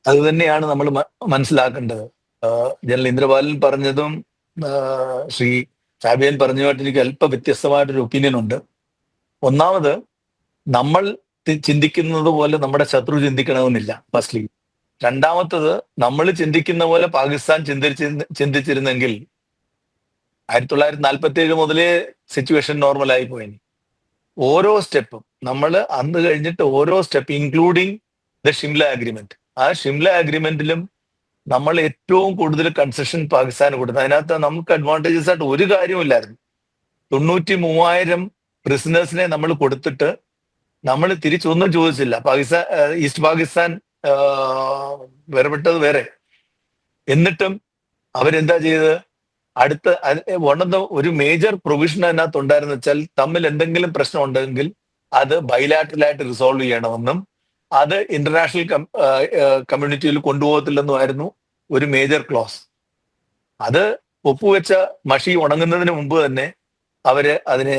അത് തന്നെയാണ് നമ്മൾ മനസ്സിലാക്കേണ്ടത്. ജനറൽ ഇന്ദ്രപാലൻ പറഞ്ഞതും ശ്രീ ഫാബിയൻ പറഞ്ഞതുമായിട്ട് എനിക്ക് അല്പം വ്യത്യസ്തമായിട്ടൊരു ഒപ്പീനിയൻ ഉണ്ട്. ഒന്നാമത്, നമ്മൾ ചിന്തിക്കുന്നത് പോലെ നമ്മുടെ ശത്രു ചിന്തിക്കണമെന്നില്ല ഫസ്റ്റ്ലി. രണ്ടാമത്തത്, നമ്മൾ ചിന്തിക്കുന്ന പോലെ പാകിസ്ഥാൻ ചിന്തിച്ചിരുന്നെങ്കിൽ 1947 മുതലേ സിറ്റുവേഷൻ നോർമലായി പോയിനി. ഓരോ സ്റ്റെപ്പും നമ്മൾ അന്ന് കഴിഞ്ഞിട്ട് ഓരോ step including the Shimla agreement, ആ ഷിംല അഗ്രിമെന്റിലും നമ്മൾ ഏറ്റവും കൂടുതൽ കൺസെഷൻ പാകിസ്ഥാന് കൊടുത്തു. അതിനകത്ത് നമുക്ക് അഡ്വാൻറ്റേജസ് ആയിട്ട് ഒരു കാര്യമില്ലായിരുന്നു. 93,000 പ്രിസണേഴ്സിനെ നമ്മൾ കൊടുത്തിട്ട് നമ്മൾ തിരിച്ചൊന്നും ചോദിച്ചില്ല. പാകിസ്ഥാൻ, ഈസ്റ്റ് പാകിസ്ഥാൻ വേർപെട്ടത് വേറെ. എന്നിട്ടും അവരെന്താ ചെയ്തത്? അടുത്ത ഒരു മേജർ പ്രൊവിഷൻ അതിനകത്ത് ഉണ്ടായിരുന്നു വെച്ചാൽ, തമ്മിൽ എന്തെങ്കിലും പ്രശ്നം ഉണ്ടെങ്കിൽ അത് ബൈലാറ്ററലായിട്ട് റിസോൾവ് ചെയ്യണമെന്നും അത് ഇന്റർനാഷണൽ കമ്മ്യൂണിറ്റിയിൽ കൊണ്ടുപോകത്തില്ലെന്നുമായിരുന്നു ഒരു മേജർ ക്ലോസ്. അത് ഒപ്പുവെച്ച മഷി ഉണങ്ങുന്നതിന് മുമ്പ് തന്നെ അവര് അതിനെ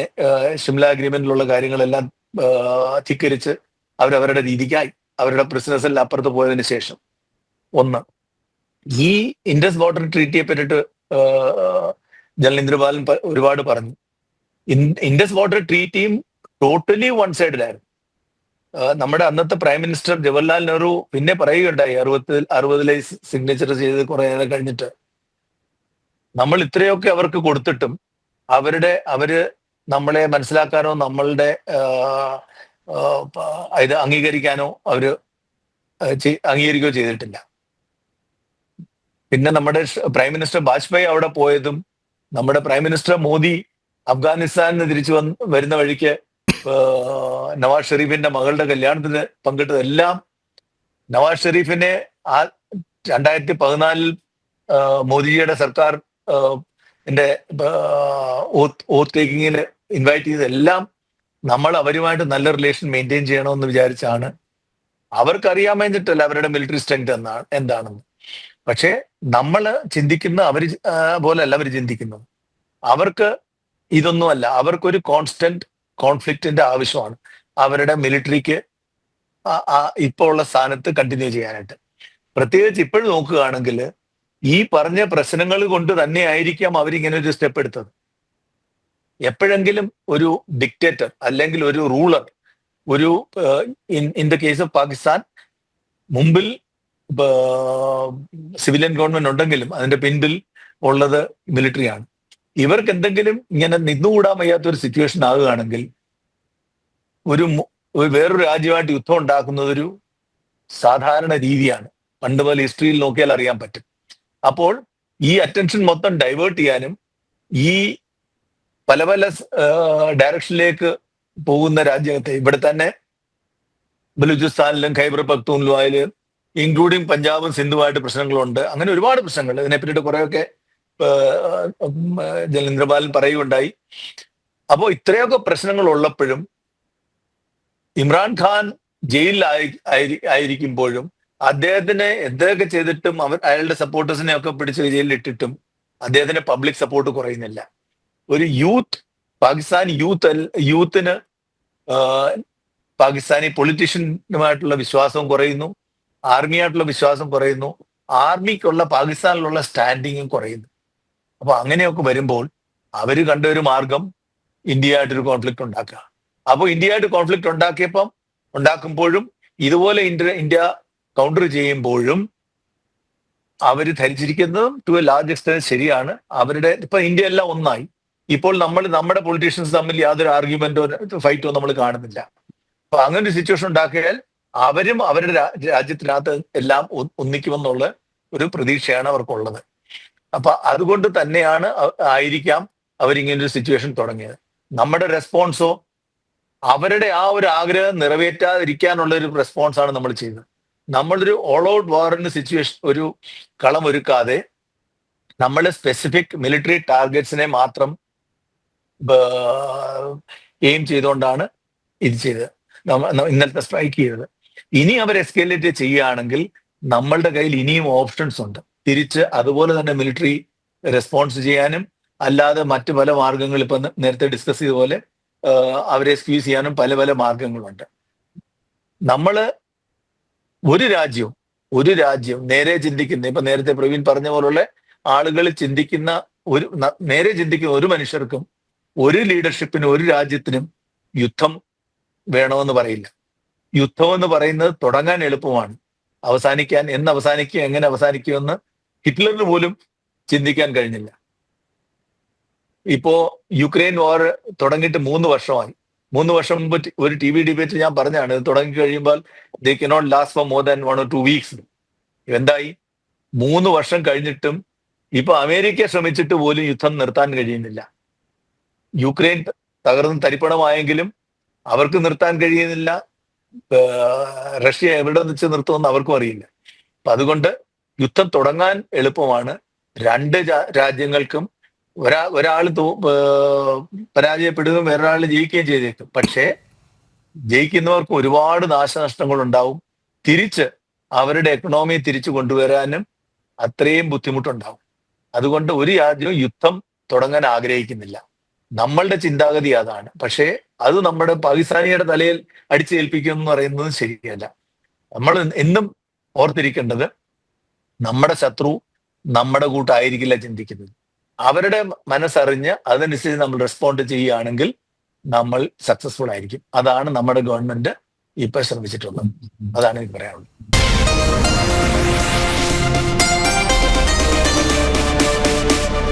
ഷിംല അഗ്രിമെന്റിലുള്ള കാര്യങ്ങളെല്ലാം ധിക്കരിച്ച് അവരവരുടെ രീതിക്കായി, അവരുടെ പ്രിസണേഴ്സ് എല്ലാം അപ്പുറത്ത് പോയതിനു ശേഷം. ഒന്ന്, ഈ ഇൻഡസ് വാട്ടർ ട്രീറ്റിയെ പറ്റിയിട്ട് ജനറൽ ഇന്ദ്രപാലൻ ഒരുപാട് പറഞ്ഞു. ഇൻഡസ് വാട്ടർ ട്രീറ്റിയും ടോട്ടലി വൺ സൈഡിലായിരുന്നു. നമ്മുടെ അന്നത്തെ പ്രൈം മിനിസ്റ്റർ ജവഹർലാൽ നെഹ്റു പിന്നെ പറയുകയുണ്ടായി, 60-ലെ സിഗ്നേച്ചർ ചെയ്ത് കുറെ നേരം കഴിഞ്ഞിട്ട്, നമ്മൾ ഇത്രയൊക്കെ അവർക്ക് കൊടുത്തിട്ടും അവര് നമ്മളെ മനസ്സിലാക്കാനോ നമ്മളുടെ ഇത് അംഗീകരിക്കാനോ അംഗീകരിക്കുകയോ ചെയ്തിട്ടില്ല. പിന്നെ നമ്മുടെ പ്രൈം മിനിസ്റ്റർ വാജ്പേയി അവിടെ പോയതും, നമ്മുടെ പ്രൈം മിനിസ്റ്റർ മോദി അഫ്ഗാനിസ്ഥാനിൽ തിരിച്ചു വരുന്ന വഴിക്ക് നവാസ് ഷെരീഫിന്റെ മകളുടെ കല്യാണത്തിന് പങ്കിട്ടതെല്ലാം നവാസ് ഷെരീഫിനെ 2014 മോദിജിയുടെ സർക്കാർ ഓത്ത് ടേക്കിങ്ങിന് ഇൻവൈറ്റ് ചെയ്തതെല്ലാം നമ്മൾ അവരുമായിട്ട് നല്ല റിലേഷൻ മെയിൻറ്റെയിൻ ചെയ്യണമെന്ന് വിചാരിച്ചാണ്. അവർക്കറിയാൻ വേണ്ടിയിട്ടല്ല അവരുടെ മിലിറ്ററി സ്ട്രെങ്ത് എന്താണെന്ന്. പക്ഷേ നമ്മൾ ചിന്തിക്കുന്ന പോലെയല്ല അവർ ചിന്തിക്കുന്നത്. അവർക്ക് ഇതൊന്നുമല്ല, അവർക്കൊരു കോൺസ്റ്റന്റ് കോൺഫ്ലിക്റ്റിന്റെ ആവശ്യമാണ് അവരുടെ മിലിറ്ററിക്ക് ഇപ്പോൾ ഉള്ള സ്ഥാനത്ത് കണ്ടിന്യൂ ചെയ്യാനായിട്ട്. പ്രത്യേകിച്ച് ഇപ്പോഴും നോക്കുകയാണെങ്കിൽ ഈ പറഞ്ഞ പ്രശ്നങ്ങൾ കൊണ്ട് തന്നെ ആയിരിക്കാം അവരിങ്ങനെ ഒരു സ്റ്റെപ്പ് എടുത്തത്. എപ്പോഴെങ്കിലും ഒരു ഡിക്റ്റേറ്റർ അല്ലെങ്കിൽ ഒരു റൂളർ, ഒരു in the case of Pakistan, മുമ്പിൽ സിവിലിയൻ ഗവൺമെന്റ് ഉണ്ടെങ്കിലും അതിന്റെ പിന്നിൽ ഉള്ളത് മിലിറ്ററിയാണ്. ഇവർക്ക് എന്തെങ്കിലും ഇങ്ങനെ നിന്നുകൂടാൻ വയ്യാത്തൊരു സിറ്റുവേഷൻ ആകുകയാണെങ്കിൽ വേറൊരു രാജ്യമായിട്ട് യുദ്ധം ഉണ്ടാക്കുന്നത് ഒരു സാധാരണ രീതിയാണ്. പണ്ട് മുതൽ ഹിസ്റ്ററിയിൽ നോക്കിയാൽ അറിയാൻ പറ്റും. അപ്പോൾ ഈ അറ്റൻഷൻ മൊത്തം ഡൈവേർട്ട് ചെയ്യാനും ഈ പല പല ഡയറക്ഷനിലേക്ക് പോകുന്ന രാജ്യത്തെ, ഇവിടെ തന്നെ ബലൂചിസ്ഥാനിലും ഖൈബർ പഖ്തൂൺഖ്വായിലും ഇൻക്ലൂഡിങ് പഞ്ചാബും സിന്ധുവായിട്ട് പ്രശ്നങ്ങളുണ്ട്. അങ്ങനെ ഒരുപാട് പ്രശ്നങ്ങൾ, ഇതിനെപ്പറ്റിയിട്ട് കുറെയൊക്കെ ജലീന്ദ്രപാലൻ പറയുകയുണ്ടായി. അപ്പോൾ ഇത്രയൊക്കെ പ്രശ്നങ്ങൾ ഉള്ളപ്പോഴും ഇമ്രാൻഖാൻ ജയിലിൽ ആയിരിക്കുമ്പോഴും അദ്ദേഹത്തിന് എന്തൊക്കെ ചെയ്തിട്ടും അയാളുടെ സപ്പോർട്ടേഴ്സിനെ ഒക്കെ പിടിച്ച് ജയിലിലിട്ടിട്ടും അദ്ദേഹത്തിന്റെ പബ്ലിക് സപ്പോർട്ട് കുറയുന്നില്ല. ഒരു പാകിസ്ഥാൻ യൂത്തിന് പാകിസ്ഥാനി പൊളിറ്റീഷ്യനുമായിട്ടുള്ള വിശ്വാസവും കുറയുന്നു, ആർമിയായിട്ടുള്ള വിശ്വാസം കുറയുന്നു, ആർമിക്കുള്ള പാകിസ്ഥാനിലുള്ള സ്റ്റാൻഡിങ്ങും കുറയുന്നു. അപ്പൊ അങ്ങനെയൊക്കെ വരുമ്പോൾ അവര് കണ്ട ഒരു മാർഗം ഇന്ത്യയായിട്ടൊരു കോൺഫ്ലിക്റ്റ് ഉണ്ടാക്കുക. അപ്പോൾ ഇന്ത്യയായിട്ട് കോൺഫ്ലിക്റ്റ് ഉണ്ടാക്കുമ്പോഴും ഇതുപോലെ ഇന്ത്യ കൗണ്ടർ ചെയ്യുമ്പോഴും അവർ ധരിച്ചിരിക്കുന്നതും ടു എ ലാർജ് എക്സ്റ്റെന്റ് ശരിയാണ്. ഇപ്പൊ ഇന്ത്യ എല്ലാം ഒന്നായി. ഇപ്പോൾ നമ്മുടെ പൊളിറ്റീഷ്യൻസ് തമ്മിൽ യാതൊരു ആർഗ്യുമെന്റോ ഫൈറ്റോ നമ്മൾ കാണുന്നില്ല. അപ്പൊ അങ്ങനെ ഒരു സിറ്റുവേഷൻ ഉണ്ടാക്കിയാൽ അവരും അവരുടെ രാജ്യത്തിനകത്ത് എല്ലാം ഒന്നിക്കുമെന്നുള്ള ഒരു പ്രതീക്ഷയാണ് അവർക്കുള്ളത്. അപ്പൊ അതുകൊണ്ട് തന്നെയാണ് ആയിരിക്കാം അവരിങ്ങനൊരു സിറ്റുവേഷൻ തുടങ്ങിയത്. നമ്മുടെ റെസ്പോൺസോ അവരുടെ ആ ഒരു ആഗ്രഹം നിറവേറ്റാതിരിക്കാനുള്ള ഒരു റെസ്പോൺസാണ് നമ്മൾ ചെയ്തത്. നമ്മളൊരു ഓൾ ഔട്ട് വാറിന്റെ സിറ്റുവേഷൻ, ഒരു കളം ഒരുക്കാതെ നമ്മൾ സ്പെസിഫിക് മിലിറ്ററി ടാർഗറ്റ്സിനെ മാത്രം എയിം ചെയ്തുകൊണ്ടാണ് ഇത് ചെയ്തത്, ഇന്നലത്തെ സ്ട്രൈക്ക് ചെയ്തത്. ഇനി അവർ എസ്കലേറ്റ് ചെയ്യുകയാണെങ്കിൽ നമ്മളുടെ കയ്യിൽ ഇനിയും ഓപ്ഷൻസ് ഉണ്ട് തിരിച്ച് അതുപോലെ തന്നെ മിലിറ്ററി റെസ്പോൺസ് ചെയ്യാനും, അല്ലാതെ മറ്റു പല മാർഗങ്ങൾ ഇപ്പൊ നേരത്തെ ഡിസ്കസ് ചെയ്ത പോലെ അവരെ സ്ക്വീസ് ചെയ്യാനും പല പല മാർഗങ്ങളുണ്ട്. ഒരു രാജ്യവും ഒരു രാജ്യം നേരെ ചിന്തിക്കുന്ന, ഇപ്പൊ നേരത്തെ പ്രവീൺ പറഞ്ഞ പോലുള്ള ആളുകൾ ചിന്തിക്കുന്ന നേരെ ചിന്തിക്കുന്ന ഒരു മനുഷ്യർക്കും ഒരു ലീഡർഷിപ്പിനും ഒരു രാജ്യത്തിനും യുദ്ധം വേണമെന്ന് പറയില്ല. യുദ്ധം എന്ന് പറയുന്നത് തുടങ്ങാൻ എളുപ്പമാണ്, അവസാനിക്കാൻ എന്ന് അവസാനിക്കുക എങ്ങനെ അവസാനിക്കുമെന്ന് ഹിറ്റ്ലറിന് പോലും ചിന്തിക്കാൻ കഴിഞ്ഞില്ല. ഇപ്പോ യുക്രൈൻ വാർ തുടങ്ങിയിട്ട് 3 വർഷമായി. 3 വർഷം മുമ്പ് ഒരു ടി വി ഡിബേറ്റ് ഞാൻ പറഞ്ഞാണ്, ഇത് തുടങ്ങി കഴിയുമ്പോൾ they cannot last for more than 1 or 2 weeks. എന്തായി? 3 വർഷം കഴിഞ്ഞിട്ടും ഇപ്പൊ അമേരിക്ക ശ്രമിച്ചിട്ട് പോലും യുദ്ധം നിർത്താൻ കഴിയുന്നില്ല. യുക്രൈൻ തകർന്ന് തരിപ്പണമായെങ്കിലും അവർക്ക് നിർത്താൻ കഴിയുന്നില്ല. റഷ്യ എവിടെ വെച്ച് നിർത്തുമെന്ന് അവർക്കും അറിയില്ല. അപ്പൊ അതുകൊണ്ട് യുദ്ധം തുടങ്ങാൻ എളുപ്പമാണ്. രണ്ട് രാജ്യങ്ങൾക്കും ഒരാൾ പരാജയപ്പെടുകയും വേറൊരാൾ ജയിക്കുകയും ചെയ്തേക്കും. പക്ഷേ ജയിക്കുന്നവർക്ക് ഒരുപാട് നാശനഷ്ടങ്ങൾ ഉണ്ടാവും. തിരിച്ച് അവരുടെ എക്കണോമിയെ തിരിച്ചു കൊണ്ടുവരാനും അത്രയും ബുദ്ധിമുട്ടുണ്ടാവും. അതുകൊണ്ട് ഒരു രാജ്യവും യുദ്ധം തുടങ്ങാൻ ആഗ്രഹിക്കുന്നില്ല. നമ്മളുടെ ചിന്താഗതി അതാണ്. പക്ഷേ അത് നമ്മുടെ പാകിസ്ഥാനിയുടെ തലയിൽ അടിച്ചേൽപ്പിക്കും എന്ന് പറയുന്നത് ശരിയല്ല. നമ്മൾ എന്നും ഓർത്തിരിക്കേണ്ടത്, നമ്മുടെ ശത്രു നമ്മുടെ കൂട്ടായിരിക്കില്ല ചിന്തിക്കുന്നത്. അവരുടെ മനസ്സറിഞ്ഞ് അതനുസരിച്ച് നമ്മൾ റെസ്പോണ്ട് ചെയ്യുകയാണെങ്കിൽ നമ്മൾ സക്സസ്ഫുൾ ആയിരിക്കും. അതാണ് നമ്മുടെ ഗവൺമെന്റ് ഇപ്പൊ ശ്രമിച്ചിട്ടുള്ളത്. അതാണ് എനിക്ക് പറയാനുള്ളത്.